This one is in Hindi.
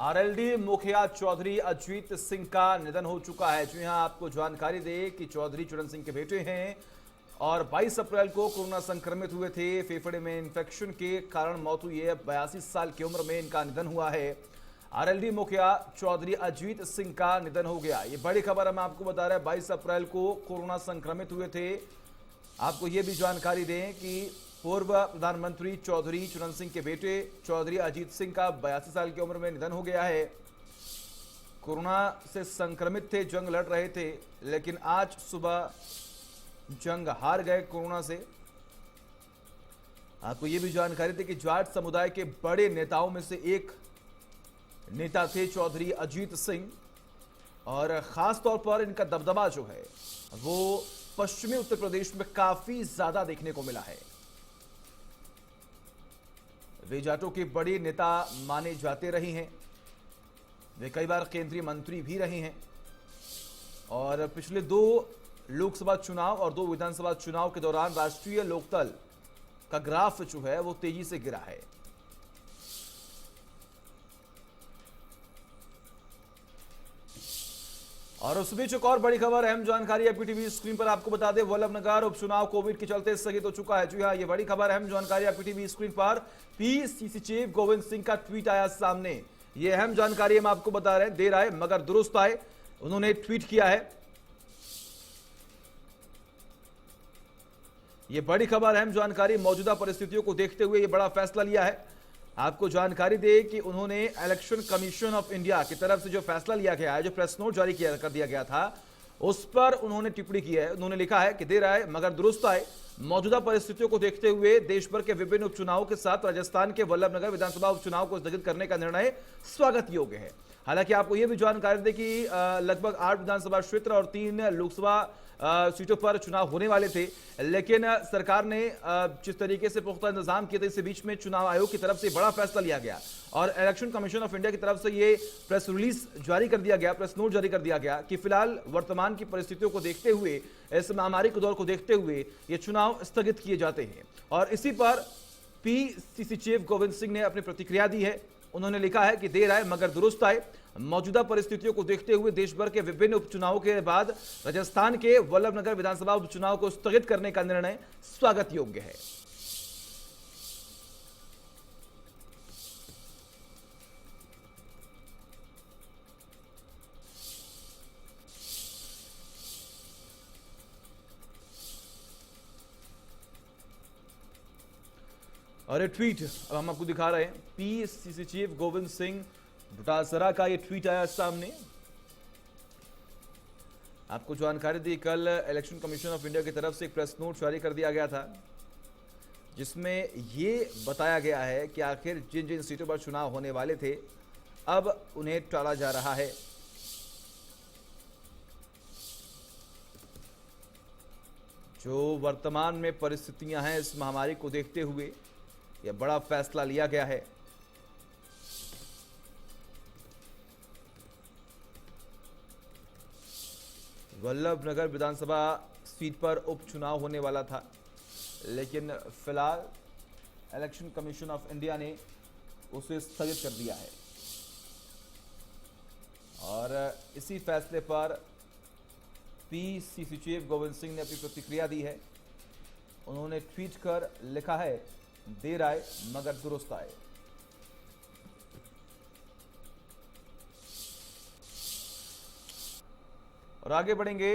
आरएलडी मुखिया चौधरी अजीत सिंह का निधन हो चुका है। जी हां, आपको जानकारी दे कि चौधरी चरण सिंह के बेटे हैं और 22 अप्रैल को कोरोना संक्रमित हुए थे। फेफड़े में इंफेक्शन के कारण मौत हुई है। 82 साल की उम्र में इनका निधन हुआ है। आरएलडी मुखिया चौधरी अजीत सिंह का निधन हो गया। ये बड़ी खबर हम आपको बता रहे हैं। 22 अप्रैल को कोरोना संक्रमित हुए थे। आपको ये भी जानकारी दें कि पूर्व प्रधानमंत्री चौधरी चरण सिंह के बेटे चौधरी अजीत सिंह का 82 साल की उम्र में निधन हो गया है। कोरोना से संक्रमित थे, जंग लड़ रहे थे, लेकिन आज सुबह जंग हार गए कोरोना से। आपको ये भी जानकारी थी कि जाट समुदाय के बड़े नेताओं में से एक नेता थे चौधरी अजीत सिंह, और खास तौर पर इनका दबदबा जो है वो पश्चिमी उत्तर प्रदेश में काफी ज्यादा देखने को मिला है। वे जाटों के बड़े नेता माने जाते रहे हैं। वे कई बार केंद्रीय मंत्री भी रहे हैं और पिछले 2 लोकसभा चुनाव और 2 विधानसभा चुनाव के दौरान राष्ट्रीय लोकदल का ग्राफ जो है वो तेजी से गिरा है। और उस बीच एक और बड़ी खबर, अहम जानकारी आपकी टीवी स्क्रीन पर आपको बता दें। वल्लभनगर उपचुनाव कोविड के चलते स्थगित हो चुका है। जी हां, ये बड़ी खबर, अहम जानकारी आपकी टीवी स्क्रीन पर। पीसीसी चीफ गोविंद सिंह का ट्वीट आया सामने। ये अहम जानकारी हम आपको बता रहे हैं। देर आए मगर दुरुस्त आए, उन्होंने ट्वीट किया है। ये बड़ी खबर, अहम जानकारी। मौजूदा परिस्थितियों को देखते हुए ये बड़ा फैसला लिया है। आपको जानकारी दे कि उन्होंने इलेक्शन कमीशन ऑफ इंडिया की तरफ से जो फैसला लिया गया है, जो प्रेस नोट जारी कर दिया गया था, उस पर उन्होंने टिप्पणी की है। उन्होंने लिखा है कि देर आए मगर दुरुस्त आए, मौजूदा परिस्थितियों को देखते हुए देश भर के विभिन्न उपचुनावों के साथ राजस्थान के वल्लभनगर विधानसभा उपचुनाव को स्थगित करने का निर्णय स्वागत योग्य है। हालांकि आपको यह भी जानकारी दे कि लगभग 8 विधानसभा क्षेत्र और 3 लोकसभा सीटों पर चुनाव होने वाले थे, लेकिन सरकार ने जिस तरीके से पुख्ता इंतजाम किए थे, इस बीच में चुनाव आयोग की तरफ से बड़ा फैसला लिया गया और इलेक्शन कमीशन ऑफ इंडिया की तरफ से ये प्रेस रिलीज जारी कर दिया गया, प्रेस नोट जारी कर दिया गया कि फिलहाल वर्तमान की परिस्थितियों को देखते हुए, इस महामारी के दौर को देखते हुए ये चुनाव स्थगित किए जाते हैं। और इसी पर पीसीसी चीफ गोविंद सिंह ने अपनी प्रतिक्रिया दी है। उन्होंने लिखा है कि देर आए मगर दुरुस्त आए, मौजूदा परिस्थितियों को देखते हुए देश भर के विभिन्न उपचुनावों के बाद राजस्थान के वल्लभनगर विधानसभा उपचुनाव को स्थगित करने का निर्णय स्वागत योग्य है। और ये ट्वीट अब हम आपको दिखा रहे हैं। पीसीसी चीफ गोविंद सिंह डोटासरा का ये ट्वीट आया सामने। आपको जानकारी दी, कल इलेक्शन कमीशन ऑफ इंडिया की तरफ से एक प्रेस नोट जारी कर दिया गया था, जिसमें ये बताया गया है कि आखिर जिन जिन सीटों पर चुनाव होने वाले थे, अब उन्हें टाला जा रहा है। जो वर्तमान में परिस्थितियां हैं, इस महामारी को देखते हुए यह बड़ा फैसला लिया गया है। वल्लभनगर विधानसभा सीट पर उपचुनाव होने वाला था, लेकिन फिलहाल इलेक्शन कमीशन ऑफ इंडिया ने उसे स्थगित कर दिया है। और इसी फैसले पर पीसीसी चीफ गोविंद सिंह ने अपनी प्रतिक्रिया दी है। उन्होंने ट्वीट कर लिखा है, देर आए मगर दुरुस्त आए। और आगे बढ़ेंगे।